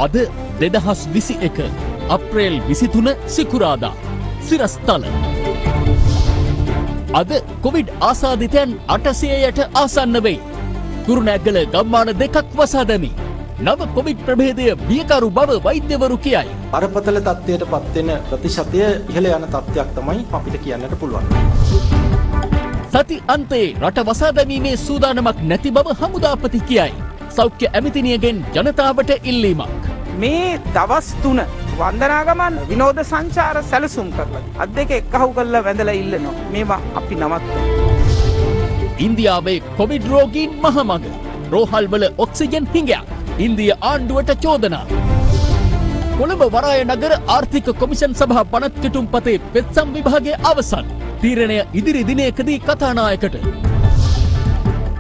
අද 2021 අප්‍රේල් 23 සිකුරාදා සිරස්තල. අද කොවිඩ් ආසාදිතයන් 800ට ආසන්න වෙයි. කුරුණෑගල ගම්මාන දෙකක් වසා දැමි. නව කොවිඩ් ප්‍රභේදය බියකරු බව වෛද්‍යවරු කියයි. බරපතල තත්ත්වයට පත්වෙන ප්‍රතිශතය ඉහළ යන තත්ත්වයක් තමයි අපිට කියන්නට පුළුවන්. සති අන්තයේ රට වසා දැමීමේ සූදානමක් නැති බව හමුදාපති කියයි. සෞඛ්‍ය ඇමතිනියගෙන් ජනතාවට ඉල්ලීමක්. මේ දවස් 3 වන්දනාගමන් විනෝද සංචාර සැලසුම් කරලා අත් දෙක එක්කහුව කරලා වැඳලා ඉල්ලනවා. මේවා අපි නවත්තමු. ඉන්දියාවේ කොවිඩ් රෝගීන් මහමග. රෝහල්වල ඔක්සිජන් හිඟයක්. ඉන්දිය ආණ්ඩුවට චෝදනා. කොළඹ වරාය නගර ආර්ථික කොමිෂන් සභා පනත් කෙටුම්පතේ පෙත්සම් විභාගයේ අවසන්. තීරණය ඉදිරි දිනයකදී කතානායකට.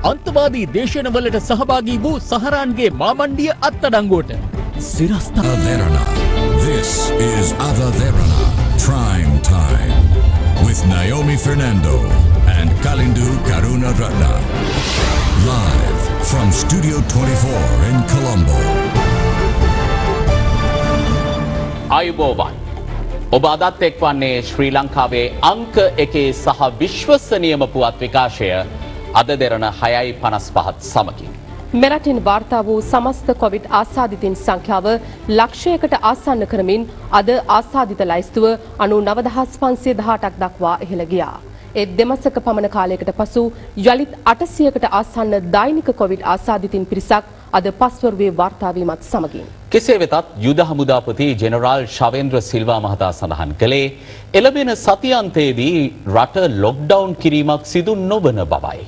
අන්තවාදී දේශනවලට සහභාගී වූ සහරාන්ගේ මාමණ්ඩිය අත්අඩංගුවට. Sirasta Verana. This is Ava Verana. Prime Time. With Naomi Fernando and Kalindu Karuna Ratna. Live from Studio 24 in Colombo. ආයුබෝවන්. ඔබ අදත් එක්වන්නේ ශ්‍රී ලංකාවේ අංක 1 සහ විශ්වසනීයම පුවත් විකාශය අද දෙරණ 6:55 සමගින්. මෙරටින් වාර්තා වූ සමස්ත කොවිඩ් ආසාදිතින් සංඛ්‍යාව ලක්ෂයකට ආසන්න කරමින් අද ආසාදිත ලයිස්තුව 99518ක් දක්වා ඉහළ ගියා. ඒ දෙමසක පමණ කාලයකට පසු යලිත් 800කට ආසන්න දෛනික කොවිඩ් ආසාදිතින් පිරිසක් අද පස්වරුවේ වාර්තා වීමත් සමගින් කෙසේ වෙතත් යුද හමුදාපති ජෙනරාල් ශවේන්ද්‍ර සිල්වා මහතා සඳහන් කළේ එළඹෙන සතියන්තයේදී රට ලොක්ඩවුන් කිරීමක් සිදු නොවන බවයි.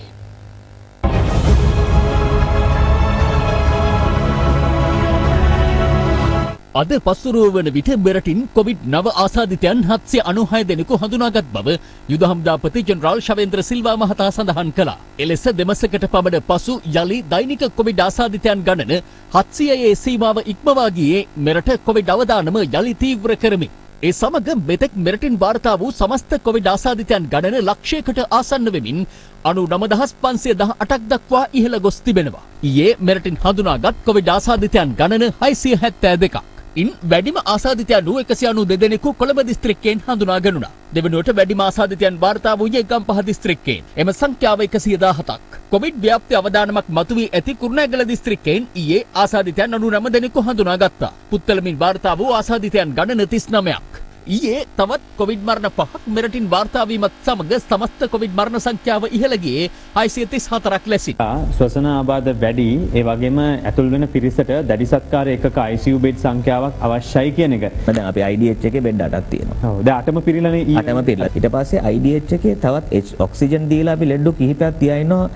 අද පස්වරුව වන විට මෙරටින් කොවිඩ් නව ආසාදිතයන් 796 දෙනෙකු හඳුනාගත් බව යුද හමුදාපති ජෙනරාල් ශවේන්ද්‍ර සිල්වා මහතා සඳහන් කළා. එලෙස දෙමසකට පමණ පසු යලි දෛනික කොවිඩ් ආසාදිතයන් ගණන 700 සීමාව ඉක්මවා ගියේ මෙරට කොවිඩ් අවදානම යලි තීව්‍ර කරමින්. ඒ සමග මෙතෙක් මෙරටින් වාර්තා වූ සමස්ත කොවිඩ් ආසාදිතයන් ගණන ලක්ෂයකට ආසන්න වෙමින් 99518ක් දක්වා ඉහළ ගොස් තිබෙනවා. ඊයේ මෙරටින් හඳුනාගත් කොවිඩ් ආසාදිතයන් ගණන 672ක්. ඉන් වැඩිම ආසාදිතයන් 192 දෙනෙකු කොළඹ දිස්ත්‍රික්කයෙන් හඳුනා ගනුණා. දෙවනුවට වැඩිම ආසාදිතයන් වාර්තා වූයේ ගම්පහ දිස්ත්‍රික්කයෙන්. එම සංඛ්‍යාව 117ක්. කොවිඩ් ව්‍යාප්ති අවදානමක් මතුවී ඇති කුරුණෑගල දිස්ත්‍රික්කයෙන් ඊයේ ආසාදිතයන් 99 දෙනෙකු හඳුනාගත්තා. පුත්තලමින් වාර්තා වූ ආසාදිතයන් ගණන 39ක්. ඊයේ තවත් කොවිඩ් මරණ 5ක් මෙරටින් වාර්තා වීමත් සමග සමස්ත කොවිඩ් මරණ සංඛ්‍යාව ඉහළ ගියේ 634ක් ලෙසින්. ශ්වසන ආබාධ වැඩි, ඒ වගේම ඇතුල් වෙන පිරිසට දැඩි සත්කාර එකක ICU බෙඩ් සංඛ්‍යාවක් අවශ්‍යයි කියන එක. දැන් අපේ IDH එකේ බෙඩ් 8ක් තියෙනවා. ඔව්. දැන් 8ම පිරිලානේ. 8ම පිරිලා. ඊට පස්සේ IDH එකේ තවත් ඔක්සිජන් දීලා අපි ලෙඩ්ඩු කිහිපයක් තියා ඉන්නවා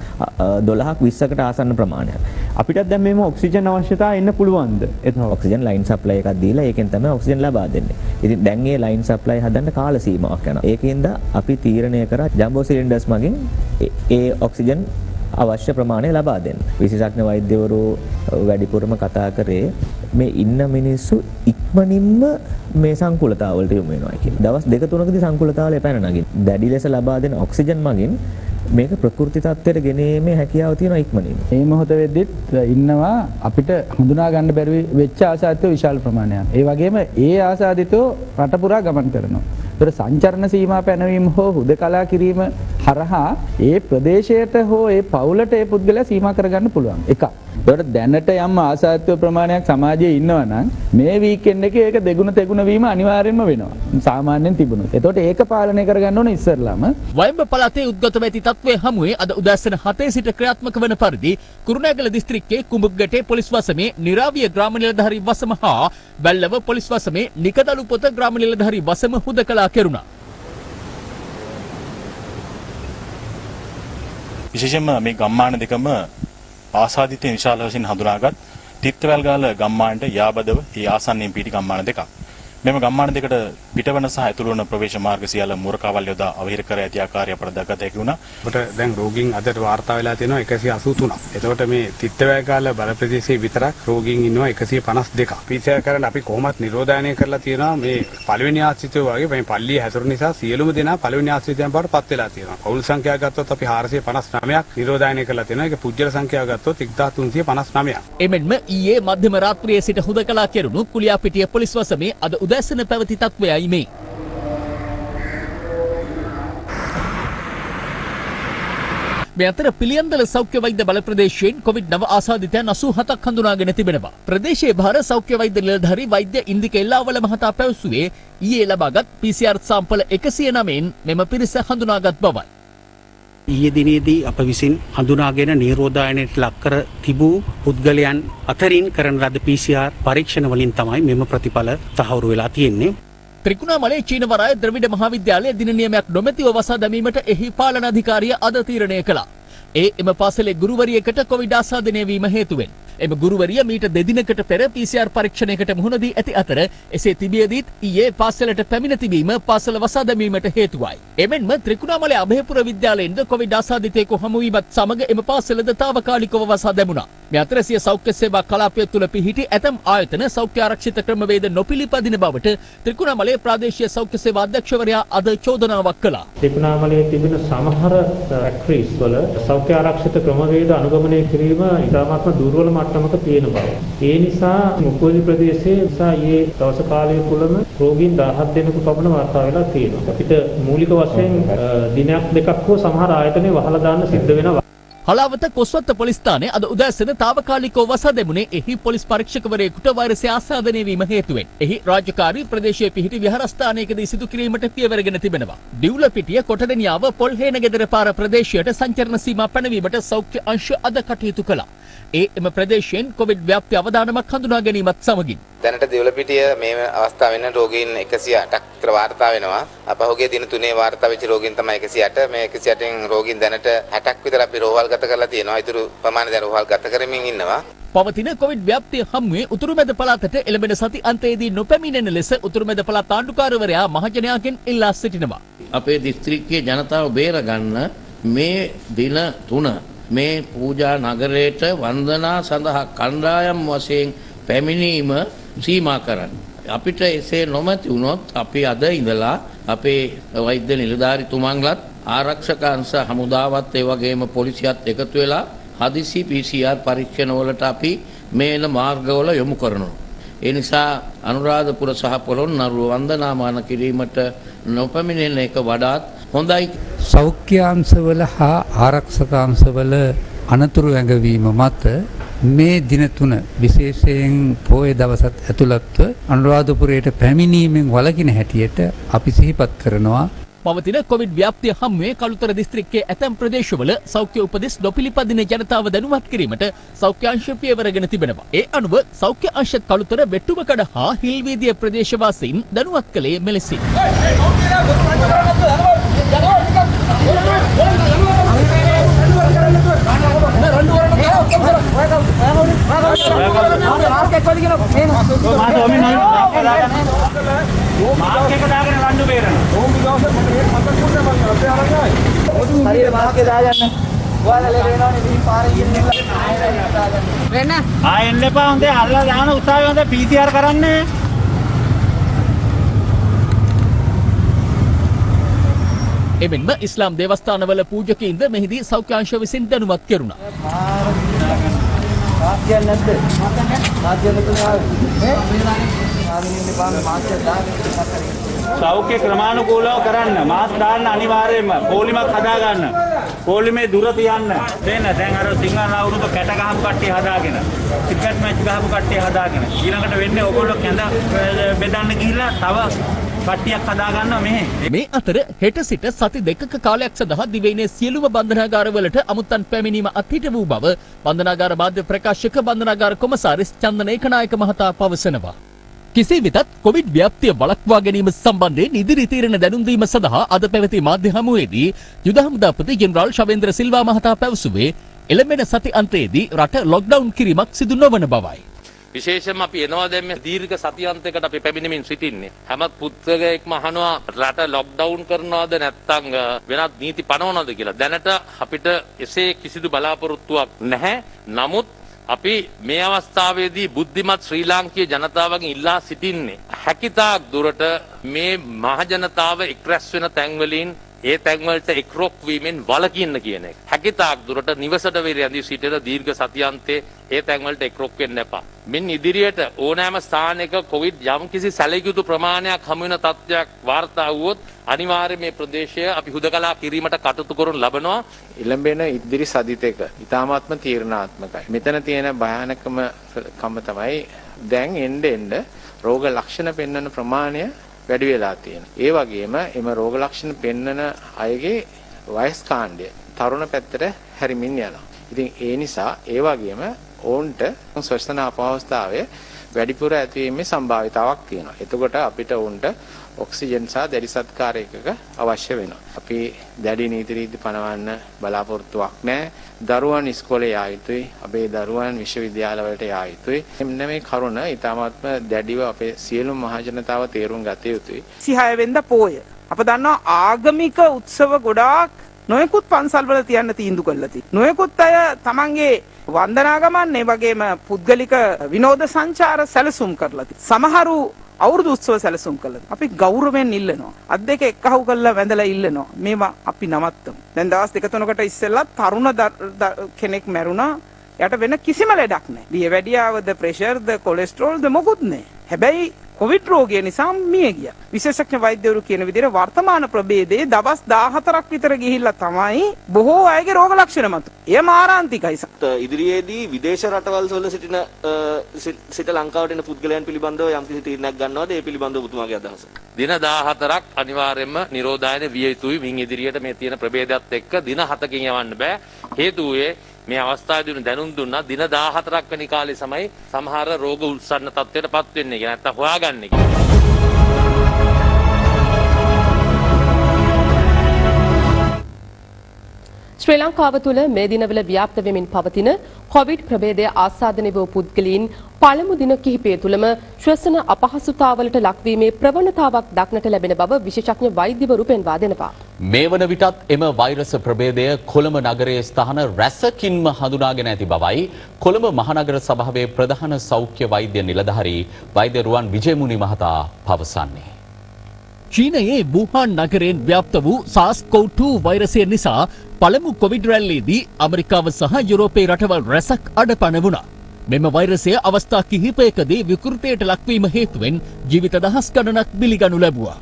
12ක් 20කට ආසන්න ප්‍රමාණයක්. අපිටත් දැන් මේම ඔක්සිජන් අවශ්‍යතාවය එන්න පුළුවන්ද? එතන ඔක්සිජන් ලයින් සප්ලයි එකක් දීලා ඒකෙන් තමයි ඔක්සිජන් ලබා දෙන්නේ. ඉතින් දැන් මේ ලයින් සප්ලයි හදන්න කාල සීමාවක් යනවා. ඒකෙන්ද අපි තීරණය කරා ජම්බෝ සිලින්ඩර්ස් මගින් ඒ ඔක්සිජන් අවශ්‍ය ප්‍රමාණය ලබා දෙන්න. විශේෂඥ වෛද්‍යවරු වැඩිපුරම කතා කරේ මේ ඉන්න මිනිස්සු ඉක්මනින්ම මේ සංකූලතාවලට යොමු වෙනවා කියලා. දවස් 2-3කදී සංකූලතාවල පැන නගින්. දැඩි ලෙස ලබා දෙන ඔක්සිජන් මගින් මේක ප්‍රකෘති තත්ත්වයට ගෙනීමේ හැකියාව තියෙනවා ඉක්මනින්ම. මේ මොහොත වෙද්දිත් ඉන්නවා අපිට හඳුනා ගන්න බැරි වෙච්ච ආසාදිතෝ විශාල ප්‍රමාණයක්. ඒ වගේම ඒ ආසාදිතෝ රට පුරා ගමන් කරනවා. ඒතර සංචරණ සීමා පැනවීම හෝ හුදකලා කිරීම හරහා ඒ ප්‍රදේශයට හෝ ඒ පවුලට ඒ පුද්ගලයා සීමා කරගන්න පුළුවන්. එකක්. ඒකට දැනට යම් ආසාදිත ප්‍රමාණයක් සමාජයේ ඉන්නවා නම් මේ වීකෙන්ඩ් එකේ ඒක දෙගුණ තෙගුණ වීම අනිවාර්යෙන්ම වෙනවා. සාමාන්‍යයෙන් තිබුණොත්. ඒතකොට ඒක පාලනය කරගන්න ඕන ඉස්සරලාම. වයඹ පළාතේ උද්ගත වෙති තත්ත්වයේ හමුවේ අද උදෑසන 7 සිට ක්‍රියාත්මක වන පරිදි කුරුණෑගල දිස්ත්‍රික්කයේ කුඹුග්ගටේ පොලිස් වසමේ නිරාවිය ග්‍රාම නිලධාරී වසම හා වැල්ලව පොලිස් වසමේ නිකදලු පොත ග්‍රාම නිලධාරී වසම හුදකලා කෙරුණා. විශේෂයෙන්ම මේ ගම්මාන දෙකම ආසාදිතයන් විශාල වශයෙන් හඳුනාගත් තිත්තවැල්ගාල ගම්මානට යාබදව ඒ ආසන්නයෙන් පිටි ගම්මාන දෙකක්. මෙම ගම්මාන දෙකට පිටවන සහ ඇතුළු වන ප්‍රවේශ මාර්ග සියල්ල මුරකාවල් යොදා අවහිර කර ඇති ආකාරය අපට දැකගත හැකි වුණා. අපට දැන් රෝගීන් අදට වාර්තා වෙලා තියෙනවා 183ක්. එතකොට මේ තිත්තවැයකාල බල ප්‍රදේශයේ විතරක් රෝගීන් ඉන්නවා 152ක්. PCR කරන්න අපි කොහොමත් නිරෝධායනය කරලා තියෙනවා මේ පළවෙනි ආශ්‍රිතය වගේ මේ පල්ලියේ හැසිරෙන නිසා සියලුම දෙනා පළවෙනි ආශ්‍රිතයන් බවට පත් වෙලා තියෙනවා. පෞල් සංඛ්‍යාව ගත්තොත් අපි 459ක් නිරෝධායනය කරලා තියෙනවා. ඒක පුජ්‍යල සංඛ්‍යාව ගත්තොත් 1359ක්. එමෙන්ම ඊයේ මධ්‍යම රාත්‍රියේ සිට හුදකලා කෙරුණු කුලියාපිටිය පොලිස් වසමේ අද උදෑසන පැවති තත්ත්වයයි මේ. මේ අතර පිළියන්දල සෞඛ්‍ය වෛද්‍ය බල ප්‍රදේශයෙන් COVID-19 ආසාදිතයන් 87ක් හඳුනාගෙන තිබෙනවා. ප්‍රදේශයේ භාර සෞඛ්‍ය වෛද්‍ය නිලධාරි වෛද්‍ය ඉන්දික එල්ලාවල මහතා පැවසුවේ ඊයේ ලබාගත් PCR සාම්පල 109න් මෙම පිරිස හඳුනාගත් බවයි. ඊයේ දිනේදී අප විසින් හඳුනාගෙන නිරෝධායනයට ලක් කර තිබූ පුද්ගලයන් අතරින් කරන ලද PCR පරීක්ෂණ වලින් තමයි මෙම ප්‍රතිඵල තහවුරු වෙලා තියෙන්නේ. ත්‍රිකුණාමලයේ චීනවරාය ද්‍රවිඩ මහාවිද්‍යාලයේ දින නියමයක් නොමැතිව වසා දැමීමට එහි පාලන අධිකාරිය අද තීරණය කළා. එම පාසලේ ගුරුවරියකට කොවිඩ් ආසාදනය වීම හේතුවෙන් එම ගුරුවරිය මීට දෙදිනකට පෙර PCR පරීක්ෂණයකට මුහුණ දී ඇති අතර එසේ තිබියදීත් ඊයේ පාසලට පැමිණ තිබීම පාසල වසා දැමීමට හේතුවයි. එමෙන්ම ත්‍රිකුණාමලයේ අභයපුර විද්‍යාලයෙන්ද කොවිඩ් ආසාදිතයෙකු හමු වීමත් සමග එම පාසලද తాවකාලිකව වසා දැමුණා. මේ අතර සිය සෞඛ්‍ය සේවා කලාපය තුළ පිහිටි ඇතම් ආයතන සෞඛ්‍ය ආරක්ෂිත ක්‍රමවේද නොපිළිපදින බවට ත්‍රිකුණාමලයේ ප්‍රාදේශීය සෞඛ්‍ය සේවා අධ්‍යක්ෂවරයා අද චෝදනාවක් කළා. ත්‍රිකුණාමලයේ තිබෙන සමහර ෆැක්ටරිස් වල සෞඛ්‍ය ආරක්ෂිත ක්‍රමවේද අනුගමනය කිරීම ඉතාමත්ම දුර්වල මට්ටමක තියෙන බව. ඒ නිසා මුකෝලි ප්‍රදේශයේ ඊයේ දවස කාලය තුළම රෝගීන් 17 දෙනෙකු පමණ වාර්තා වෙලා තියෙනවා. අපිට මූලික වශයෙන් දිනයක් දෙකක් හෝ සමහර ආයතනයේ වහලා දාන්න සිද්ධ වෙනවා. හලාවත කොස්වත්ත පොලිස් ස්ථානයේ අද උදෑසන తాවකාලිකව වසා දැමුනේ එහි පොලිස් පරීක්ෂකවරයෙකුට වෛරසය ආසාදනය වීම හේතුවෙන්. එහි රාජකාරී ප්‍රදේශයේ පිහිටි විහාරස්ථානයකදී සිදු කිරීමට පියවරගෙන තිබෙනවා. දිවුලපිටිය කොටදෙනියාව පොල්හේනගෙදර පාර ප්‍රදේශයට සංචරණ සීමා පැනවීමට සෞඛ්‍ය අංශ අද කටයුතු කළා. එම ප්‍රදේශයෙන් කොවිඩ් ව්‍යාප්ති අවදානමක් හඳුනා ගැනීමත් සමගින් දැනට දිවුලපිටිය මේ අවස්ථාවේ වෙන රෝගීන් 108ක් විතර වාර්තා වෙනවා. අපහුගිය දින 3 වාර්තා වෙච්ච රෝගීන් තමයි 108. මේ 108න් රෝගීන් දැනට 60ක් විතර අපි රෝහල්ගත කරලා තියෙනවා. ඊටු ප්‍රමාණය දැන් රෝහල්ගත කරමින් ඉන්නවා. පවතින කොවිඩ් ව්‍යාප්තිය හමුවේ උතුරුමැද පළාතට එළඹෙන සති අන්තයේදී නොපැමිණෙන ලෙස උතුරුමැද පළාත් ආණ්ඩුකාරවරයා මහජනයාගෙන් ඉල්ලා සිටිනවා. අපේ දිස්ත්‍රික්කයේ ජනතාව බේරගන්න මේ දින 3 මේ පූජා නගරයට වන්දනා සඳහා කණ්ඩායම් වශයෙන් පැමිණීම සීමා කරන්න. අපිට එසේ නොමැති වුණොත් අපි අද ඉඳලා අපේ වෛද්‍ය නිලධාරිතුමන්ලත් ආරක්ෂක අංශ හමුදාවත් ඒ වගේම පොලිසියත් එකතු වෙලා හදිසි PCR පරීක්ෂණ වලට අපි මේන මාර්ගවල යොමු කරනවා. ඒ නිසා අනුරාධපුර සහ පොළොන්නරුව වන්දනාමාන කිරීමට නොපැමිණෙන එක වඩාත් හොඳයි. සෞඛ්‍ය අංශවල හා ආරක්ෂක අංශවල අනතුරු ඇඟවීම මත මේ දින 3 විශේෂයෙන් පොය දවසත් ඇතුළත්ව අනුරාධපුරයට පැමිණීමෙන් වළකින හැටියට අපි සිහිපත් කරනවා. පවතින කොවිඩ් ව්‍යාප්තිය හමුවේ කළුතර දිස්ත්‍රික්කයේ ඇතැම් ප්‍රදේශවල සෞඛ්‍ය උපදෙස් නොපිළිපදින ජනතාව දැනුවත් කිරීමට සෞඛ්‍ය අංශ පියවරගෙන තිබෙනවා. ඒ අනුව සෞඛ්‍ය අංශ කළුතර වෙට්ටුවකඩ හා හිල්වීදිය ප්‍රදේශවාසීන් දැනුවත් කළේ මෙලෙසින්. එන්න එපා හොඳේ අල්ලලා දාන උත්සාහය හොඳ PCR කරන්න. එමෙන්ම ඉස්ලාම් දේවස්ථානවල පූජකයින්ද මෙහිදී සෞඛ්‍ය අංශ විසින් දැනුවත් කෙරුණා. සෞඛ්‍ය ක්‍රමානුකූලව කරන්න. මාස්ක් දාන්න අනිවාර්යයෙන්ම. පොලිමක් හදා ගන්න. පොලිමේ දුර තියන්න. දැන් අර සිංහල අවුරුදු කැට ගහපු කට්ටිය හදාගෙන. ක්‍රිකට් මැච් ගහපු කට්ටිය හදාගෙන. ඊළඟට වෙන්නේ ඕගොල්ලෝ කැඳ බෙදන්න ගිහිල්ලා තව කට්ටියක් හදා ගන්නවා මෙහෙ. මේ අතර හෙට සිට සති දෙකක කාලයක් සඳහා දිවයිනේ සියලුම බන්ධනාගාරවලට අමුත්තන් පැමිණීම අත්හිට වූ බව බන්ධනාගාර මාධ්‍ය ප්‍රකාශක බන්ධනාගාර කොමසාරිස් චන්දන ඒකනායක මහතා පවසනවා. කෙසේ වෙතත් කොවිඩ් ව්‍යාප්තිය වළක්වා ගැනීම සම්බන්ධයෙන් ඉදිරි තීරණ දැනුම් දීම සඳහා අද පැවති මාධ්‍ය හමුවේදී යුද හමුදාපති ජෙනරාල් ශවේන්ද්‍ර සිල්වා මහතා පැවසුවේ එළඹෙන සති අන්තයේදී රට ලොක්ඩවුන් කිරීමක් සිදු නොවන බවයි. විශේෂයෙන්ම අපි එනවා දැන් මේ දීර්ඝ සතියන්තයකට අපි පැමිණෙමින් සිටින්නේ. හැම පුද්ගලයෙක්ම අහනවා රට ලොක්ඩවුන් කරනවද නැත්නම් වෙනත් නීති පනවනවද කියලා. දැනට අපිට එසේ කිසිදු බලාපොරොත්තුවක් නැහැ. නමුත් අපි මේ අවස්ථාවේදී බුද්ධිමත් ශ්‍රී ලාංකීය ජනතාවගෙන් ඉල්ලා සිටින්නේ හැකිතාක් දුරට මේ මහ ජනතාව එක්රැස් වෙන තැන්වලින් ඒ තැන්වලට එක්රොක් වීමෙන් වළකින්න කියන එක. හැකිතාක් දුරට නිවසට රැඳී සිටින දීර්ඝ සතියන්තේ ඒ තැන්වලට එක්රොක් වෙන්න එපා. මින් ඉදිරියට ඕනෑම ස්ථානයක කොවිඩ් යම් කිසි සැලකිය යුතු ප්‍රමාණයක් හමු වෙන තත්ත්වයක් වාර්තා වුවොත් අනිවාර්යයෙන් මේ ප්‍රදේශය අපි හුදකලා කිරීමට කටයුතු කරනු ලබනවා. ඉලඹෙන ඉදිරි සදිතේක ඉතාමත්ම තීරණාත්මකයි. මෙතන තියෙන භයානකම තමයි දැන් එන්න රෝග ලක්ෂණ පෙන්වන ප්‍රමාණය වැඩි වෙලා තියෙනවා. ඒ වගේම එම රෝග ලක්ෂණ පෙන්වන අයගේ වයස් කාණ්ඩය තරුණ පැත්තට හැරිමින් යනවා. ඉතින් ඒ නිසා ඒ වගේම ඔවුන්ට ස්වස්ථන අපහසුතාවය වැඩිපුර ඇතිවීමේ සම්භාවිතාවක් තියෙනවා. එතකොට අපිට ඔවුන්ට ඔක්සිජන් සහ දැඩි සත්කාර එකක අවශ්‍ය වෙනවා. අපි දැඩි නීති රීති පනවන්න බලාපොරොත්තුවක් නැහැ. දරුවන් ඉස්කෝලේ යා යුතුයි. අපේ දරුවන් විශ්වවිද්‍යාලවලට යා යුතුයි. මෙන්න මේ කරුණ ඊටාත්ම දැඩිව අපේ සියලුම මහ ජනතාව තේරුම් ගත යුතුයි. 26 වෙනිදා පෝය. අප දන්නවා ආගමික උත්සව ගොඩාක් නොයෙකුත් පන්සල්වල තියන්න තීන්දුව කළා තියෙනවා. නොයෙකුත් අය තමන්ගේ වන්දනාගමන් ඒ වගේම පුද්ගලික විනෝද සංචාර සැලසුම් කරලා තියෙනවා. සමහරු අවුරුදු උත්සව සැලසුම් කළා. අපි ගෞරවයෙන් ඉල්ලනවා. අත් දෙක එක්කහුව කරලා වැඳලා ඉල්ලනවා. මේවා අපි නවත්තමු. දැන් දවස් දෙක තුනකට ඉස්සෙල්ලා තරුණ කෙනෙක් මැරුණා. යට වෙන කිසිම ලෙඩක් නැහැ. දියවැඩියාවද ප්‍රෙෂර්ද කොලෙස්ටරෝල්ද මොකුත් නැහැ. හැබැයි කොවිඩ් රෝගය නිසා මිය ගියා. විශේෂඥ වෛද්‍යවරු කියන විදිහට වර්තමාන ප්‍රභේදයේ දවස් 14ක් විතර ගිහිල්ලා තමයි බොහෝ අයගේ රෝග ලක්ෂණ මත. එය මාරාන්තිකයි. ඉදිරියේදී විදේශ රටවල් වල සිට ලංකාවට එන පුද්ගලයන් පිළිබඳව යම් කිසි තීරණයක් ගන්නවද? ඒ පිළිබඳව ඔබතුමාගේ අදහස. දින 14ක් අනිවාර්යයෙන්ම නිරෝධායන විය යුතුයි. මින් ඉදිරියට මේ තියෙන ප්‍රභේදات එක්ක දින 7කින් යවන්න බෑ. හේතුව මේ අවස්ථාවේදී දැනුම් දුන්නා දින 14ක් වෙනි කාලේ සමයි සමහර රෝග උත්සන්න තත්ත්වයට පත් වෙන්නේ කියලා. නැත්තම් හොයාගන්නේ කියලා. ශ්‍රී ලංකාව තුළ මේ දිනවල ව්‍යාප්ත වෙමින් පවතින කොවිඩ් ප්‍රභේදය ආසාදනය වූ පුද්ගලයන් පළමු දින කිහිපය තුළම ශ්වසන අපහසුතාවලට ලක්වීමේ ප්‍රවණතාවක් දක්නට ලැබෙන බව විශේෂඥ වෛද්‍යවරු පෙන්වා දෙනවා. මේ වන විටත් එම වෛරස ප්‍රභේදය කොළඹ නගරයේ ස්ථාන රැසකින්ම හඳුනාගෙන ඇති බවයි කොළඹ මහනගර සභාවේ ප්‍රධාන සෞඛ්‍ය වෛද්‍ය නිලධාරී වෛද්‍ය රුවන් විජයමුනි මහතා පවසන්නේ. චීනයේ වුහාන් නගරයෙන් ව්‍යාප්ත වූ SARS-CoV-2 වෛරසය නිසා පළමු කොවිඩ් රැල්ලේදී ඇමරිකාව සහ යුරෝපයේ රටවල් රැසක් අඩපණ වුණා. මෙම වෛරසය අවස්ථා කිහිපයකදී විකෘතියට ලක්වීම හේතුවෙන් ජීවිත දහස් ගණනක් බිලිගනු ලැබුවා.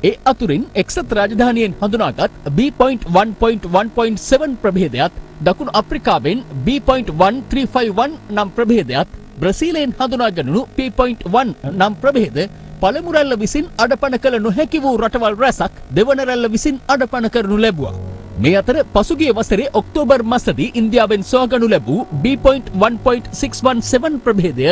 ඒ අතුරින් එක්සත් රාජධානියෙන් හඳුනාගත් B.1.1.7 ප්‍රභේදයත් දකුණු අප්‍රිකාවෙන් B.1351 නම් ප්‍රභේදයත් බ්‍රසීලයෙන් හඳුනාගනු P.1 නම් ප්‍රභේද පළමු රැල්ල විසින් අඩපණ කළ නොහැකි වූ රටවල් රැසක් දෙවන රැල්ල විසින් අඩපණ කරනු ලැබුවා. මේ අතර පසුගිය වසරේ ඔක්තෝබර් මාසදී ඉන්දියාවෙන් සොයාගනු ලැබූ B.1.617 ප්‍රභේදය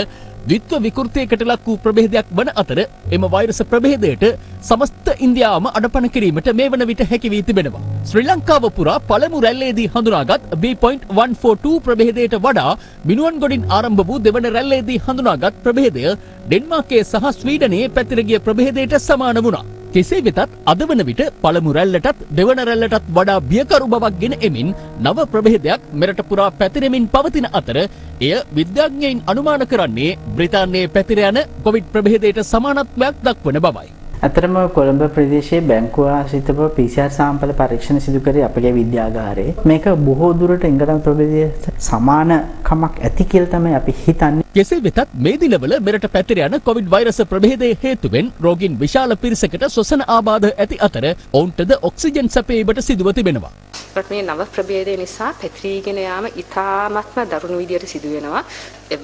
ද්විත්ව විකෘතියකට ලක් වූ ප්‍රභේදයක් වන අතර එම වෛරස ප්‍රභේදයට සමස්ත ඉන්දියාවම අඩපණ කිරීමට මේ වන විට හැකි වී තිබෙනවා. ශ්‍රී ලංකාව පුරා පළමු රැල්ලේදී හඳුනාගත් B.142 ප්‍රභේදයට වඩා මිනුවන්ගොඩින් ආරම්භ වූ දෙවන රැල්ලේදී හඳුනාගත් ප්‍රභේදය ඩෙන්මාර්කයේ සහ ස්වීඩනයේ පැතිර ගිය ප්‍රභේදයට සමාන වුණා. කෙසේ වෙතත් අද වන විට පළමු රැල්ලටත් දෙවන රැල්ලටත් වඩා බියකරු බවක් ගෙන එමින් නව ප්‍රභේදයක් මෙරට පුරා පැතිරෙමින් පවතින අතර එය විද්‍යාඥයින් අනුමාන කරන්නේ බ්‍රිතාන්‍යයේ පැතිර යන කොවිඩ් ප්‍රභේදයට සමානත්වයක් දක්වන බවයි. අතරම කොළඹ ප්‍රදේශයේ බැංකුව ආශ්‍රිතව PCR සාම්පල පරීක්ෂණ සිදු කරේ අපගේ විද්‍යාගාරයේ. මේක බොහෝ දුරට ඉංගලන්ත ප්‍රභේදයට සමානකමක් ඇති කියලා තමයි අපි හිතන්නේ. කෙසේ වෙතත් මේ දිනවල මෙරට පැතිර යන කොවිඩ් වෛරස ප්‍රභේදයේ හේතුවෙන් රෝගීන් විශාල පිරිසකට ශ්වසන ආබාධ ඇති අතර ඔවුන්ටද ඔක්සිජන් සැපයීමට සිදුව තිබෙනවා. මේ නව ප්‍රභේදය නිසා පැතිරීගෙන යාම ඉතාමත්ම දරුණු විදියට සිදු වෙනවා.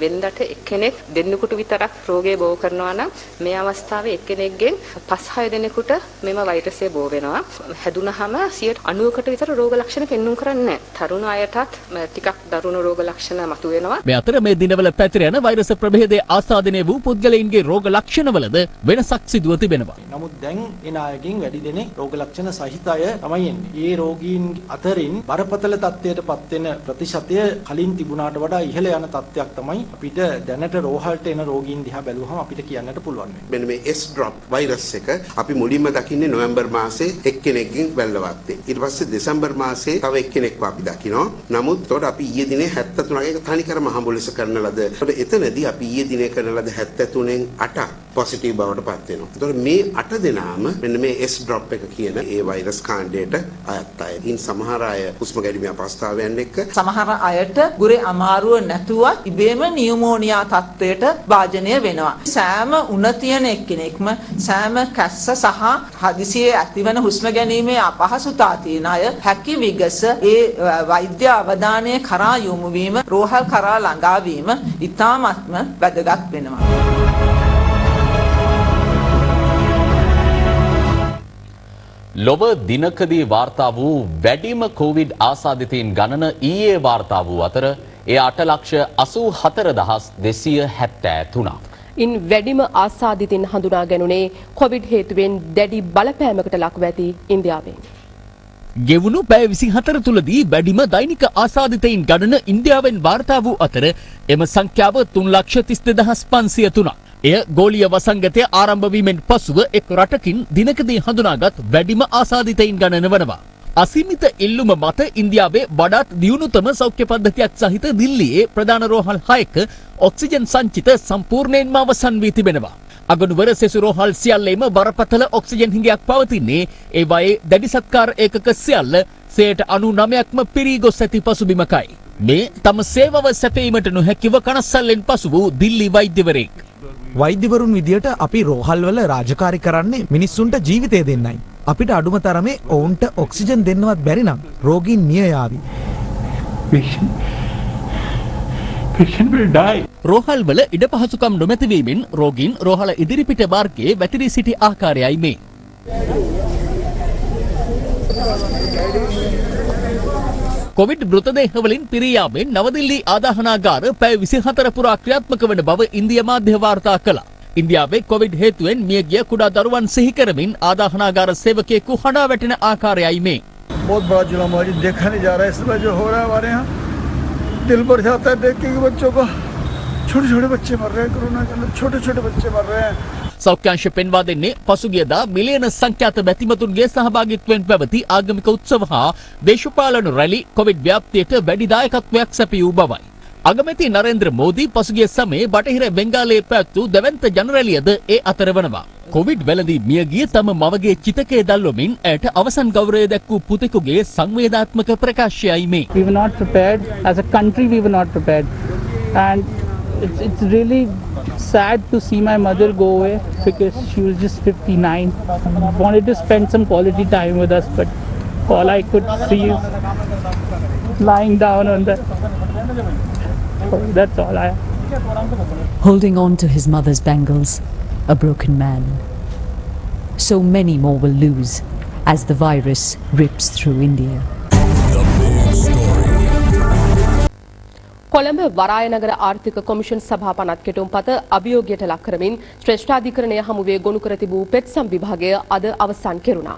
වෙනදට එක්කෙනෙක් දෙන්නෙකුට විතරක් රෝගය බෝ කරනවා නම් මේ අවස්ථාවේ එක්කෙනෙක්ගෙන් 5-6 දෙනෙකුට මෙම වෛරසය බෝ වෙනවා. හැදුනහම 90% විතර රෝග ලක්ෂණ පෙන්වුම් කරන්නේ නැහැ. තරුණ අයටත් ටිකක් දරුණු රෝග ලක්ෂණ මතුවෙනවා. මේ අතර මේ දිනවල පැතිර යන වෛරස් ප්‍රභේදයේ ආසාදනය වූ පුද්ගලයින්ගේ රෝග ලක්ෂණවලද වෙනසක් සිදුව තිබෙනවා. නමුත් දැන් එන අයගෙන් වැඩි දෙනෙක් රෝග ලක්ෂණ සහිත අය තමයි එන්නේ. මේ රෝගීන් අතරින් බරපතල තත්ත්වයට පත් වෙන ප්‍රතිශතය කලින් තිබුණාට වඩා ඉහළ යන තත්ත්වයක් තමයි අපිට දැනට රෝහලට එන රෝගීන් දිහා බැලුවහම අපිට කියන්නට පුළුවන් වෙන්නේ. මෙන්න මේ S drop වෛරස් එක අපි මුලින්ම දකින්නේ නොවැම්බර් මාසේ එක්කෙනෙක්ගෙන් වැළලවත්තේ. ඊට පස්සේ දෙසැම්බර් මාසේ තව එක්කෙනෙක්ව අපි දකිනවා. නමුත් ඒකට අපි ඊයේ දිනේ 73 එක තනිකරම හම්බුලෙස කරන ලද. ඒකට එතනදී අපි ඊයේ දිනේ කරන ලද 73න් 8 පොසිටිව් බවට පත් වෙනවා. ඒතකොට මේ 8 දෙනාම මෙන්න මේ S drop එක කියන ඒ වෛරස් කාණ්ඩයට අයත් අය. ඉන් සමහර අය හුස්ම ගැනීමේ අපහසුතාවයන් එක්ක සමහර අයට ගුරේ අමාරුව නැතුවත් ඉබේම නියුමෝනියා තත්ත්වයට භාජනය වෙනවා. සෑම උණ තියෙන එක්කෙනෙක්ම සෑම කැස්ස සහ හදිසියේ ඇතිවන හුස්ම ගැනීමේ අපහසුතා තියෙන අය හැකි විගස ඒ වෛද්‍ය අවධානය කරා යොමු වීම රෝහල් කරා ළඟා වීම ඉතාමත්ම වැදගත් වෙනවා. ලොව දිනකදී වාර්තා වූ වැඩිම කොවිඩ් ආසාදිතයින් ගණන ඊයේ වාර්තා වූ අතර එය 8,84,273ක්. ඉන් වැඩිම ආසාදිතින් හඳුනා ගැනුනේ කොවිඩ් හේතුවෙන් දැඩි බලපෑමකට ලක්ව ඇති ඉන්දියාවෙන්. ගෙවුණු පැය 24 තුලදී වැඩිම දෛනික ආසාදිතයින් ගණන ඉන්දියාවෙන් වාර්තා වූ අතර එම සංඛ්‍යාව 3,32,503ක්. එය ගෝලීය වසංගතය ආරම්භ වීමෙන් පසුව එක් රටකින් දිනකදී හඳුනාගත් වැඩිම ආසාදිතයින් ගණන වනවා. අසීමිත ඉල්ලුම මත ඉන්දියාවේ වඩාත් දියුණුතම සෞඛ්‍ය පද්ධතියක් සහිත දිල්ලියේ ප්‍රධාන රෝහල් 6ක ඔක්සිජන් සංචිත සම්පූර්ණයෙන්ම අවසන් වී තිබෙනවා. අගනුවර සෙසු රෝහල් සියල්ලේම බරපතල ඔක්සිජන් හිඟයක් පවතින්නේ ඒවායේ දැඩි සත්කාර ඒකක සියල්ල 99%ක්ම පිරී ගොස් ඇති පසුබිමකයි. මේ තම සේවව සැපයීමට නොහැකිව කනස්සල්ලෙන් පසු වූ දිල්ලි වෛද්‍යවරයෙක්. වෛද්‍යවරුන් විදියට අපි රෝහල්වල රාජකාරි කරන්නේ මිනිස්සුන්ට ජීවිතය දෙන්නයි. අපිට අඩුම තරමේ ඔවුන්ට ඔක්සිජන් දෙන්නවත් බැරි නම් රෝගීන් මිය යාවි. රෝහල් වල ඉඩ පහසුකම් නොමැතිවීමෙන් රෝගීන් රෝහල ඉදිරිපිට මාර්ගයේ වැතිරී සිටි ආකාරයයි මේ. කොවිඩ් මෘතදේහවලින් පිරී යාමෙන් නවදිල්ලි ආදාහනාගාර පැය 24 පුරා ක්‍රියාත්මක වන බව ඉන්දියා මාධ්‍ය වාර්තා කළා. ඉන්දියාවේ කොවිඩ් හේතුවෙන් මියගිය කුඩා දරුවන් සිහි කරමින් ආදාහනාගාර සේවකයෙකු හඬා වැටෙන ආකාරයයි මේ. बहुत बड़ा जुल्म है, देखा नहीं जा रहा है इस समय जो हो रहा है हमारे यहाँ दिल भर जाता है देख के कि बच्चों को छोटे छोटे बच्चे मर रहे हैं कोरोना के अंदर छोटे छोटे बच्चे मर रहे हैं. සෞඛ්‍යංශ පෙන්වා දෙන්නේ පසුගියදා මිලියන සංඛ්‍යාත බැතිමතුන්ගේ සහභාගීත්වයෙන් පැවති ආගමික උත්සව හා දේශපාලන රැලි කොවිඩ් ව්‍යාප්තියට වැඩි දායකත්වයක් සැපයූ බවයි. අගමැති නරේන්ද්‍ර මෝදී පසුගිය සමයේ බටහිර බෙන්ගාලයේ පැවැත්වූ දැවැන්ත ජනරැලියද ඒ අතර වනවා. කොවිඩ් වැළඳී මියගිය තම මවගේ චිතකය දල්වමින් ඇයට අවසන් ගෞරවය දැක්වූ පුතෙකුගේ සංවේදාත්මක ප්‍රකාශයයි මේ. We were not prepared as a country, we were not prepared, and it's really sad to see my mother go away because she was just 59. Wanted to spend some quality time with us, but all I could see is lying down on the. That's all I. Holding on to his mother's bangles, a broken man. So many more will lose as the virus rips through India. Colombo වරායනගර ආර්ථික commission සභා පනත් කෙටුම්පත අභියෝගයට ලක් කරමින් ශ්‍රේෂ්ඨාධිකරණය හමුවේ ගොනු කර තිබූ පෙත්සම් විභාගය අද අවසන් කෙරුණා.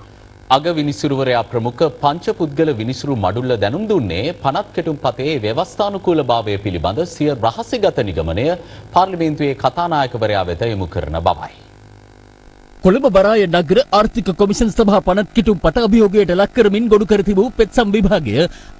අග විනිසුරුවරයා ප්‍රමුඛ පංච පුද්ගල විනිසුරු මඩුල්ල දැනුම් දුන්නේ පනත් කෙටුම්පතේ ව්‍යවස්ථානුකූලභාවය පිළිබඳ සිය රහසිගත නිගමනය පාර්ලිමේන්තුවේ කතානායකවරයා වෙත යොමු කරන බවයි. කොළඹ බරාය නගර ආර්ථික කොමිෂන් සභා පනත් කිටුම්පත අභියෝගයට ලක් කරමින් ගොනු කර තිබූ පෙත්සම් විභාගය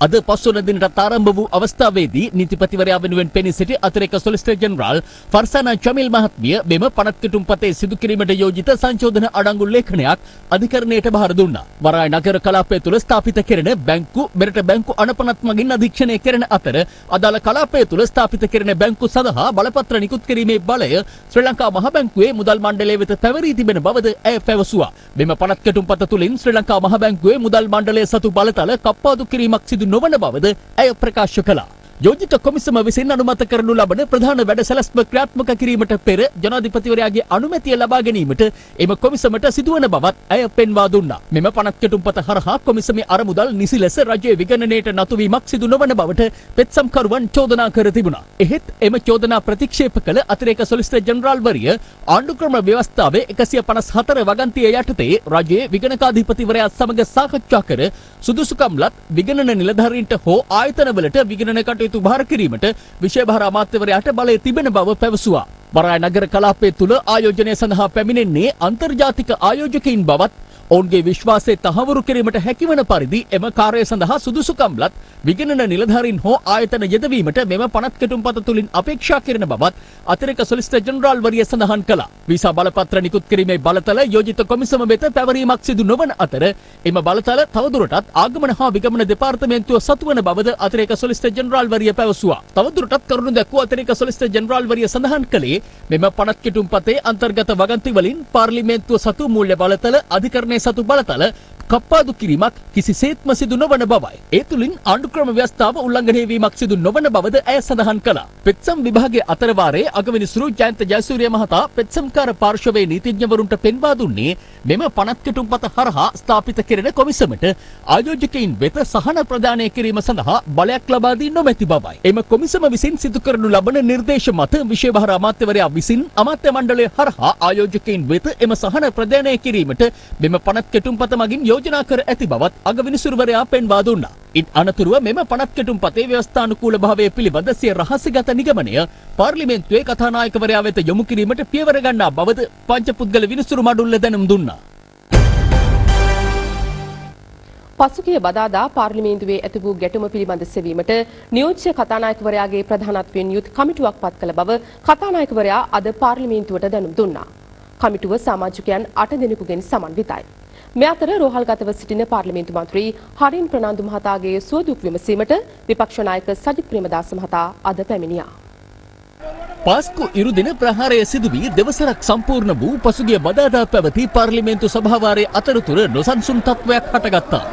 අද පස්වන දිනට ආරම්භ වූ අවස්ථාවේදී නීතිපතිවරයා වෙනුවෙන් පෙනී සිටි අතිරේක සොලිසිටර් ජෙනරාල් ෆර්සානා ජමීල් මහත්මිය මෙම පනත් කිටුම්පතේ සිදු කිරීමට යෝජිත සංශෝධන අඩංගු ලේඛනයක් අධිකරණයට බාර දුන්නා. වරාය නගර කලාපය තුළ ස්ථාපිත කෙරෙන බැංකු මෙරට බැංකු අනපනත් මගින් අධීක්ෂණය කෙරෙන අතර අදාළ කලාපය තුළ ස්ථාපිත කෙරෙන බැංකු සඳහා බලපත්‍ර නිකුත් කිරීමේ බලය ශ්‍රී ලංකා මහ බැංකුවේ මුදල් මණ්ඩලය වෙත පැවරී තිබෙන බවද ඇය පැවසුවා. මෙම පනත් කෙටුම්පත තුළින් ශ්‍රී ලංකා මහ බැංකුවේ මුදල් මණ්ඩලය සතු බලතල කප්පාදු කිරීමක් සිදු නොවන බවද ඇය ප්‍රකාශ කළා. යෝජිත කොමිසම විසින් අනුමත කරනු ලබන ප්‍රධාන වැඩසැලැස්ම ක්‍රියාත්මක කිරීමට පෙර ජනාධිපතිවරයාගේ අනුමැතිය ලබා ගැනීමට එම කොමිසමට සිදුවන බවත් ඇය පෙන්වා දුන්නා. මෙම පනත් කෙටුම්පත හරහා කොමිසමේ අරමුදල් නිසි ලෙස රජයේ විගණනයට නතුවීමක් සිදු නොවන බවට පෙත්සම්කරුවන් චෝදනා කර තිබුණා. එහෙත් එම චෝදනා ප්‍රතික්ෂේප කළ අතිරේක සොලිසිටර් ජෙනරාල්වරිය ආණ්ඩුක්‍රම ව්‍යවස්ථාවේ 154 වගන්තිය යටතේ රජයේ විගණකාධිපතිවරයා සමග සාකච්ඡා කර සුදුසුකම්ලත් විගණන නිලධාරීන්ට හෝ ආයතනවලට විගණන කටයුතු භාර කිරීමට විශේෂ අමාත්‍යවරයාට බලය තිබෙන බව පැවසුවා. වරාය නගර කලාපය තුල ආයෝජනය සඳහා පැමිණෙන්නේ අන්තර්ජාතික ආයෝජකයින් බවත් ඔවුන්ගේ විශ්වාසය තහවුරු කිරීමට හැකිවන පරිදි එම කාර්යය සඳහා සුදුසුකම්ලත් විගණන නිලධාරීන් හෝ ආයතන යෙදවීමට මෙම පනත් කෙටුම්පත තුලින් අපේක්ෂා කරන බවත් අතිරේක සොලිසිටර් ජෙනරාල්වරිය සඳහන් කළා. වීසා බලපත්‍ර නිකුත් කිරීමේ බලතල යෝජිත කොමිසම වෙත පැවරීමක් සිදු නොවන අතර එම බලතල තවදුරටත් ආගමන හා විගමන දෙපාර්තමේන්තුව සතුවන බවද අතිරේක සොලිසිටර් ජෙනරාල්වරිය පැවසුවා. තවදුරටත් කරුණු දැක්වූ අතිරේක සොලිසිටර් ජෙනරාල්වරිය සඳහන් කළේ මෙම පනත් කෙටුම්පතේ අන්තර්ගත වගන්ති වලින් පාර්ලිමේන්තුව සතු මූල්‍ය බලතල අධිකරණයේ සතු බලතල කප්පාදු කිරීමක් කිසිසේත්ම සිදු නොවන බවයි. ඒ තුලින් ආණ්ඩුක්‍රම ව්‍යවස්ථාව උල්ලංඝනය වීමක් සිදු නොවන බවද ඇය සඳහන් කළා. පෙත්සම් විභාගයේ අතරවාරයේ අගවිනිසුරු ජයන්ත ජයසූරිය මහතා පෙත්සම්කාර පාර්ශවයේ නීතිඥවරුන්ට පෙන්වා දුන්නේ මෙම පනත් කෙටුම්පත හරහා ස්ථාපිත කෙරෙන කොමිසමට ආයෝජකයින් වෙත සහන ප්‍රදානය කිරීම සඳහා බලයක් ලබා දී නොමැති බවයි. එම කොමිසම විසින් සිදු කරනු ලබන නිර්දේශ මත විශේෂ අමාත්‍යවරයා විසින් අමාත්‍ය මණ්ඩලය හරහා ආයෝජකයින් වෙත එම සහන ප්‍රදානය කිරීමට මෙම පනත් කෙටුම්පත මගින් යෝජනා කර ඇති බවත් අගවිනිසුරුවරයා පෙන්වා දුන්නා. ඉන් අනතුරුව මෙම පනත් කෙටුම්පතේ ව්‍යවස්ථානුකූල භාවය පිළිබඳ සිය රහස්‍යගත නිගමනය පාර්ලිමේන්තුවේ කථානායකවරයා වෙත යොමු කිරීමට පියවර ගන්නා බවද පංචපුද්ගල විනිසුරු මඩුල්ල දැනුම් දුන්නා. පසුගිය බදාදා පාර්ලිමේන්තුවේ ඇති වූ ගැටුම පිළිබඳ සෙවීමට නියෝජ්‍ය කතානායකවරයාගේ ප්‍රධානත්වයෙන් යුත් කමිටුවක් පත් කළ බව කතානායකවරයා අද පාර්ලිමේන්තුවට දැනුම් දුන්නා. කමිටුව සමාජිකයන් 8 දෙනෙකුගෙන් සමන්විතයි. මේ අතර රෝහල්ගතව සිටින පාර්ලිමේන්තු මන්ත්‍රී හරින් ප්‍රනාන්දු මහතාගේ සුවදුක් විමසීමට විපක්ෂ නායක සජිත් ප්‍රේමදාස මහතා අද පැමිණියා. පාස්කු ඉරුදින ප්‍රහාරය සිදු වී දෙවසරක් සම්පූර්ණ වූ පසුගිය බදාදා පැවති පාර්ලිමේන්තු සභාවාරයේ අතරතුර නොසන්සුන් තත්ත්වයක් හටගත්තා.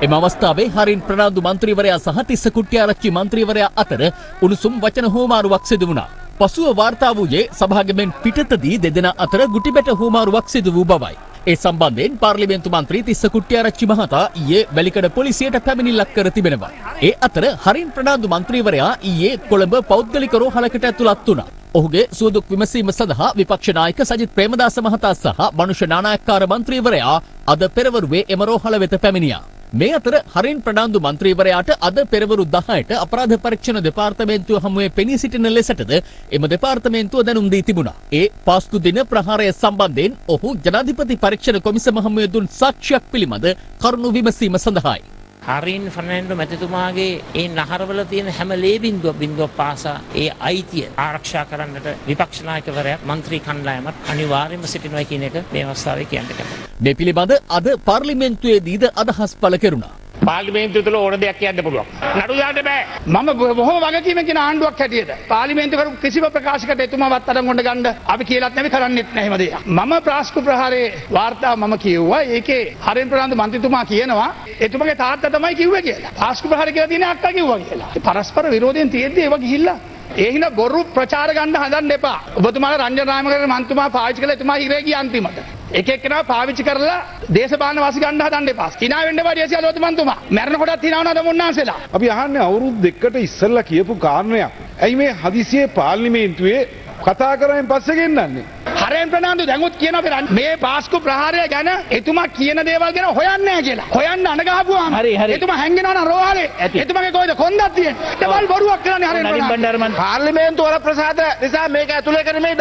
එම අවස්ථාවේ හරින් ප්‍රනාන්දු මන්ත්‍රීවරයා සහ තිස්ස කුට්ටිආරච්චි මන්ත්‍රීවරයා අතර උණුසුම් වචන හෝමාරුවක් සිදු වුණා. පසුව වාර්තා වූයේ සභාගමෙන් පිටතදී දෙදෙනා අතර ගුටිබැට හෝමාරුවක් සිදු වූ බවයි. ඒ සම්බන්ධයෙන් පාර්ලිමේන්තු මන්ත්‍රී තිස්ස කුට්ටිආරච්චි මහතා ඊයේ වැලිකඩ පොලිසියට පැමිණිල්ලක් කර තිබෙනවා. ඒ අතර හරින් ප්‍රනාන්දු මන්ත්‍රීවරයා ඊයේ කොළඹ පෞද්ගලික රෝහලකට ඇතුළත් වුණා. ඔහුගේ සුවදුක් විමසීම සඳහා විපක්ෂ නායක සජිත් ප්‍රේමදාස මහතා සහ මනුෂ්‍ය නානායක්කාර මන්ත්‍රීවරයා අද පෙරවරුවේ එම රෝහල වෙත පැමිණියා. මේ අතර හරින් ප්‍රනාන්දු මන්ත්‍රීවරයාට අද පෙරවරු 10ට අපරාධ පරීක්ෂණ දෙපාර්තමේන්තුව හමුවේ පෙනී සිටින ලෙසටද එම දෙපාර්තමේන්තුව දැනුම් දී තිබුණා. ඒ පාස්කු දින ප්‍රහාරය සම්බන්ධයෙන් ඔහු ජනාධිපති පරීක්ෂණ කොමිසම හමුවේ දුන් සාක්ෂියක් පිළිබඳ කරුණු විමසීම සඳහායි. හරින් ෆර්නැන්ඩෝ මැතිතුමාගේ ඒ නහරවල තියෙන හැම ලේ බින්දුවක් පාසා ඒ අයිතිය ආරක්ෂා කරන්නට විපක්ෂ නායකවරයා മന്ത്രി කණ්ඩායමත් අනිවාර්යයෙන්ම සිටිනවා කියන එක මේ අවස්ථාවේ කියන්න කැමතියි. මේ පිළිබඳ අද පාර්ලිමේන්තුවේදීද අදහස් පළ කෙරුණා. පාර්ලිමේන්තුව තුළ ඕන දෙයක් කියන්න පුළුවන්. නඩු දාන්න බෑ. මම බොහොම වගකීමෙන් කියන ආණ්ඩුවක් හැටියට පාර්ලිමේන්තුව කරු කිසිම ප්‍රකාශයකට එතුමාවත් අරන් ගන්න අපි කියලාත් නැවි කරන්නෙත් නැහැ හැම දෙයක්. මම ප්‍රාස්කු ප්‍රහාරයේ වාර්තාව මම කිව්වා. ඒකේ හරින් ප්‍රනාන්දු මන්ත්‍රීතුමා කියනවා එතුමාගේ තාත්තා තමයි කිව්වේ කියලා. ප්‍රාස්කු ප්‍රහාරය කියලා තියෙන අක්කා කිව්වා කියලා. පරස්පර විරෝධයෙන් තියෙද්දි ඒවා ගිහිල්ලා ඒ හිනා බොරු ප්‍රචාර ගන්න හදන්න එපා. ඔබතුමාලා රංජන රාමකරන මන්ත්‍රීතුමා පාවිච්චි කළා එතුමා හිරේ ගිය අන්තිමට. එක එක්කෙනා පාවිච්චි කරලා දේශපාලන වාසි ගන්න හදන්න එපා. hina වෙන්න එපා දේශීය ලෝතුමන්තුමා. මරණ කොටත් hinaවනද මුන්නාන්සලා. අපි අහන්නේ අවුරුදු දෙකකට ඉස්සෙල්ලා කියපු කාරණයක්. ඇයි මේ හදිසියේ පාර්ලිමේන්තුවේ කතා කරමින් පස්සේ ගෙන්නන්නේ? හරෙන් ප්‍රනාන්දු දැන්වත් කියන අපි මේ පාස්කු ප්‍රහාරය ගැන එතුමා කියන දේවල් ගැන හොයන්නේ නැහැ කියලා. හොයන්න අඬගහපුවාම එතුමා හැංගෙනවා නම් රෝහලේ. එතුමාගේ කොයිද කොන්දක් තියෙන්නේ? ඒවල් බොරුවක් කරන්නේ හරෙන් ප්‍රනාන්දු. පාර්ලිමේන්තුව වල ප්‍රසාද නිසා මේක ඇතුලේ කරේ මේ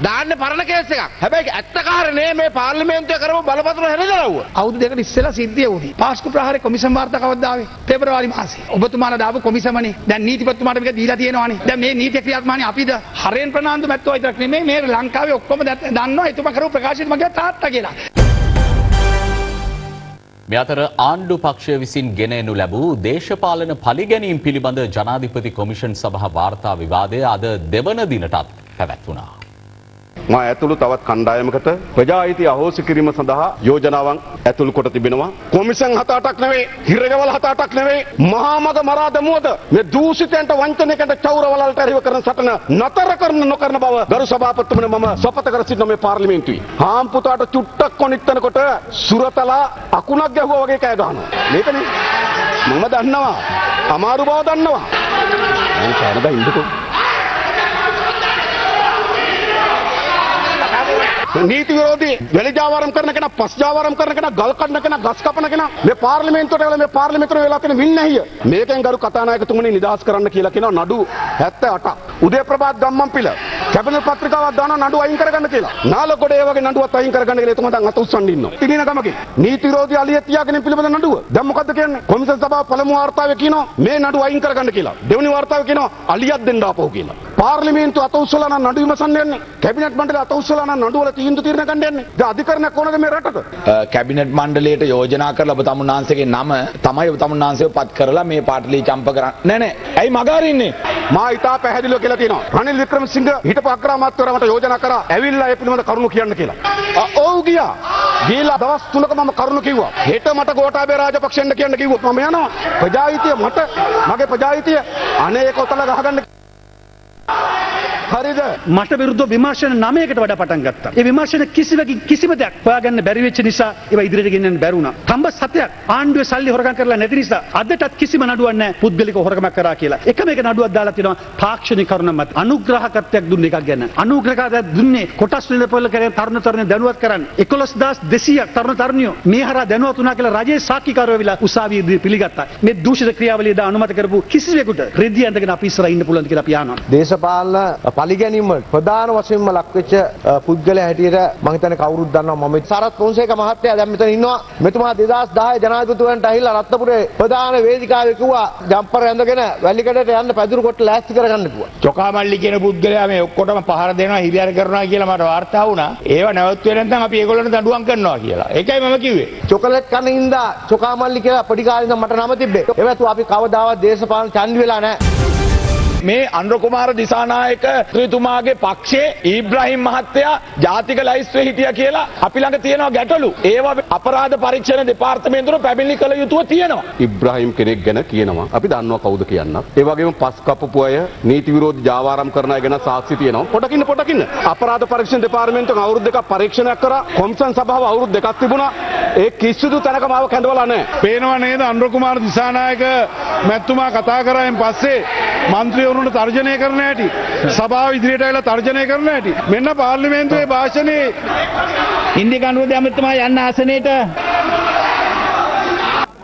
දාන්නේ පරණ කේස් එකක්. හැබැයි ඇත්ත කාරණේ මේ පාර්ලිමේන්තුවේ කරපු බලපත්‍ර හැරදලව්ව. අවුරුදු දෙකකට ඉස්සෙල්ලා සිද්ධිය වුණේ. පාස්කු ප්‍රහාරේ කොමිසම් වාර්තා කවද්ද ආවේ? පෙබරවාරි මාසේ. ඔබතුමාලා දාපු කොමිසමනේ. දැන් නීතිපතිතුමාට මේක දීලා තියෙනවානේ. දැන් මේ නීතිය ක්‍රියාත්මකනේ අපිද හරෙන් ප්‍රනාන්දු මැත්තෝ විතරක් නෙමෙයි මේ ලංකාවේ ඔක්කොම දන්නවා එතුමා කරපු ප්‍රකාශයට මගේ තාත්තා කියලා. මේ අතර ආණ්ඩු පක්ෂය විසින් ගෙන එනු ලැබූ දේශපාලන පලිගැනීම් පිළිබඳ ජනාධිපති කොමිෂන් සභා වාර්තා විවාදය අද දෙවන දිනටත් පැවැත්වුණා. මා ඇතුළු තවත් කණ්ඩායමකට ප්‍රජා අයිතිය අහෝසි කිරීම සඳහා යෝජනාවන් ඇතුළු කොට තිබෙනවා. කොමිෂන් 7-8ක් නෙවෙයි, හිරගෙවල් 7-8ක් නෙවෙයි, මහා මග මරා දමුවද මේ දූෂිතයන්ට වංචනිකයන්ට චෞරවලල්ට එරෙහිව කරන සටන නතර කරන නොකරන බව ගරු සභාපතිතුමනි මම සපත කර සිටින මේ පාර්ලිමේන්තුවේ හාම් පුතාට චුට්ටක් කොනිටනකොට සුරතලා අකුණක් ගැහුවා වගේ කෑ ගහනවා. මේකනේ මම දන්නවා, අමාරු බව දන්නවා. මම කනදා ඉන්නකෝ. නීති විරෝධී වැලි ජාවාරම් කරන කෙනා, පස් ජාවාරම් කරන කෙනා, ගල් කඩන කෙනා, ගස් කපන කෙනා මේ පාර්ලිමේන්තුවට වෙලා මේ පාර්ලිමේන්තුවේ වෙලා තියෙන වින්නැහිය මේකෙන් ගරු කතානායකතුමනි නිදහස් කරන්න කියලා කියනවා. නඩු 78ක් උදේ ප්‍රභාත් ගම්මන්පිල කැබිනට් පත්‍රිකාවක් දානවා නඩු අයින් කරගන්න කියලා. නාලකොඩ ඒ වගේ නඩුවත් අයින් කරගන්න කියලා එතුමා දැන් අත උස්සන් ඉන්නවා. තිනින ගමකේ නීති විරෝධී අලිය තියාගෙන පිළිබඳ නඩුව දැන් මොකද්ද කියන්නේ? කොමිෂන් සභාව පළමු වාර්තාවේ කියනවා මේ නඩුව අයින් කරගන්න කියලා. දෙවෙනි වාර්තාවේ කියනවා අලියක් දෙන්න ආපහු කියලා. පාර්ලිමේන්තුව අත උස්සලා නම් නඩු විමසන්න යන්නේ. කැබිනට් මණ්ඩලය අත උස්සලා නම් නඩු වල තීන්දුව తీරන ගන්න යන්නේ. දැන් අධිකරණයක් කොනද මේ රටට? කැබිනට් මණ්ඩලයට යෝජනා කරලා ඔබ තමුන්නාන්සේගේ නම තමයි ඔබ තමුන්නාන්සේව පත් කරලා මේ පාටලී චම්ප කරන්නේ. නෑ. ඇයි මගහරින්නේ? මා ඉතා පැහැදිලිව කියලා තියෙනවා. රනිල් වික්‍රමසිංහ හිටපු අග්‍රාමාත්‍යවරයා මට යෝජනා කරා ඇවිල්ලා ඒ පිළිබඳ කරුණු කියන්න කියලා. ඔව් ගියා. ගිහලා දවස් 3ක මම කරුණු කිව්වා. හෙට මට ගෝඨාභය රාජපක්ෂෙන්ට කියන්න කිව්වොත් මම යනවා. ප්‍රජාහිතය මට මගේ ප්‍රජාහිතය අනේ ඒක උතල ගහගන්න. හරිද? මට විරුද්ධ විමර්ශන 9කට වඩා පටන් ගත්තා. ඒ විමර්ශන කිසිම දෙයක් හොයාගන්න බැරි වෙච්ච නිසා ඒවා ඉදිරියට ගෙනියන්න බැරි වුණා. කම්බස් 7ක් ආණ්ඩුවේ සල්ලි හොරගම් කරලා නැති නිසා අදටත් කිසිම නඩුවක් නැහැ පුද්ගලික හොරකමක් කරා කියලා. එකම එක නඩුවක් දාලා තියෙනවා තාක්ෂණික කරුණ මත. අනුග්‍රහකත්වයක් දුන්න එකක් ගැන. අනුග්‍රහකත්වයක් දුන්නේ කොටස් නිලපොළ කරේ තරුණ තරුණියන් දැනුවත් කරන්න. 11200ක් තරුණ තරුණියෝ මේ හරහා දැනුවත් වුණා කියලා රජයේ සාක්ෂිකාරයෝ විලා උසාවියේ ඉදිරියේ පිළිගත්තා. මේ දූෂිත ක්‍රියාවලිය දා අනුමත කරපු කිසිවෙකුට රෙදි ඇඳගෙන අපි ඉස්සරහ ඉන්න පුළුවන් කියලා අපි අහනවා. දේශපාලන පලිගැනීම ප්‍රධාන වශයෙන්ම ලක්වෙච්ච පුද්ගලයා හැටියට මම හිතන්නේ කවුරුත් දන්නවා. මම සරත් පොන්සේක මහත්තයා දැන් මෙතන ඉන්නවා. මෙතුමා 2010 ජනාධිපතිවරන්ට ඇහිලා රත්නපුරේ ප්‍රධාන වේදිකාවේ කිව්වා ජම්පර් ඇඳගෙන වැලිකඩට යන්න පැදුරු කොට ලෑස්ති කරගන්න කිව්වා. චොකාමල්ලි කියන පුද්ගලයා මේ ඔක්කොටම පහර දෙනවා, හිරිහැර කරනවා කියලා මට වාර්තා වුණා. ඒව නැවතුනේ නැත්නම් අපි ඒගොල්ලන්ට දඬුවම් කරනවා කියලා. ඒකයි මම කිව්වේ. චොකලට් කන හින්දා චොකාමල්ලි කියලා පොඩි කාලේ ඉඳන් මට නම තිබ්බේ. ඒවත් අපි කවදාවත් දේශපාලන ඡන්දි වෙලා නැහැ. මේ අනුර කුමාර දිසානායක තුමාගේ පක්ෂයේ ඊබ්‍රාහිම් මහත්තයා ජාතික ලයිස්තුවේ හිටියා කියලා අපි ළඟ තියෙනවා ගැටලු. ඒවා අපරාධ පරීක්ෂණ දෙපාර්තමේන්තුවට පැමිණිලි කළ යුතුව තියෙනවා. ඉබ්‍රාහිම් කෙනෙක් ගැන කියනවා. අපි දන්නවා කවුද කියන්න. ඒ වගේම පස් කපපු අය, නීති විරෝධී ජාවාරම් කරන අය ගැන සාක්ෂි තියෙනවා. පොඩකින්න. අපරාධ පරීක්ෂණ දෙපාර්තමේන්තුව අවුරුදු දෙකක් පරීක්ෂණයක් කරා. කොමිෂන් සභාව අවුරුදු දෙකක් තිබුණා. ඒ කිසිදු තැනක මාව කැඳවලා නැහැ. පේනවා නේද අනුර කුමාර දිසානායක මැතිතුමා කතා කරායින් පස්සේ මන්ත්‍රීවරුන්ට තර්ජනය කරන හැටි, සභාව ඉදිරියට ඇවිල්ලා තර්ජනය කරන හැටි. මෙන්න පාර්ලිමේන්තුවේ භාෂණේ ඉන්දික අනුරෝධය අමතුමා යන්න ආසනයේට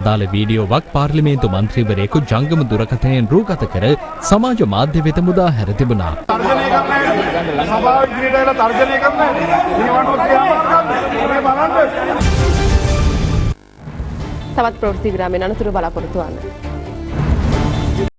දාල වීඩියෝවක් පාර්ලිමේන්තු මන්ත්‍රීවරයෙකු ජංගම දුරකථනයෙන් රූගත කර සමාජ මාධ්‍ය වෙත මුදා හැර තිබුණා. තර්ජනය කරන හැටි, සභාව ඉදිරියට ඇවිල්ලා තර්ජනය කරන හැටි. මේවට ක්‍රියාමාර්ග ගන්න. මේ බලන්න. තවත් ප්‍රවෘත්ති විරාමයෙන් අනතුරු බලාපොරොත්තු වන්න.